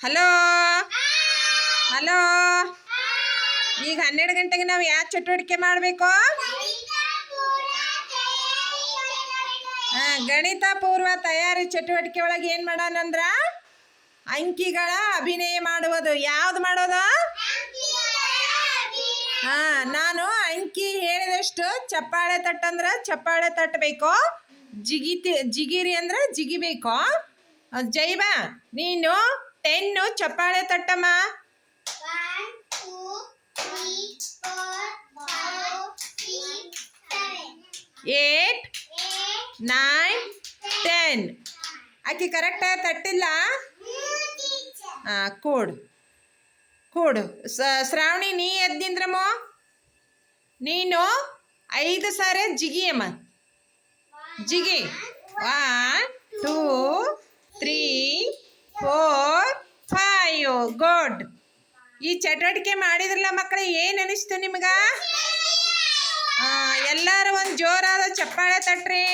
Hello hello ಈಗ 12 ಗಂಟೆಗೆ ನಾವು ಯಾವ ಚಟುವಟಿಕೆ ಮಾಡಬೇಕು? ಗಣಿತ ಪೂರ್ವ ತಯಾರಿ ಚಟುವಟಿಕೆ ಒಳಗೆ ಏನು ಮಾಡೋಣಂದ್ರ ಅಂಕಿಗಳ ಅಭಿನಯ ಮಾಡುವುದು. ಯಾವ್ದು ಮಾಡೋದು? ನಾನು ಅಂಕಿ ಹೇಳಿದಷ್ಟು ಚಪ್ಪಾಳೆ ತಟ್ಟಂದ್ರೆ ಚಪ್ಪಾಳೆ ತಟ್ಟಬೇಕು, ಜಿಗಿರಿ ಅಂದ್ರೆ ಜಿಗಿಬೇಕು. ಜೈಬಾ ನೀನು 10 ಚಪ್ಪಾಳೆ ತಟ್ಟಮ್ಮ. 8 9 10 ಆಕೆ ಕರೆಕ್ಟಾಗಿ ತಟ್ಟಿಲ್ಲ. ಕೂಡು ಶ್ರಾವಣಿ, ನೀ ಎದ್ದಿಂದ್ರಮ್ಮ. ನೀನು 5 ಸಾರಿ ಜಿಗಿಯಮ್ಮ. ಜಿಗಿ. 1 2 3 4 5 ಗುಡ್. ಈ ಚಟುವಟಿಕೆ ಮಾಡಿದ್ರಲ್ಲ ಮಕ್ಕಳು, ಏನು ಅನಿಸ್ತು ನಿಮ್ಗೆ? ಎಲ್ಲರೂ ಒಂದು ಜೋರಾದ ಚಪ್ಪಾಳೆ ತಟ್ರಿ.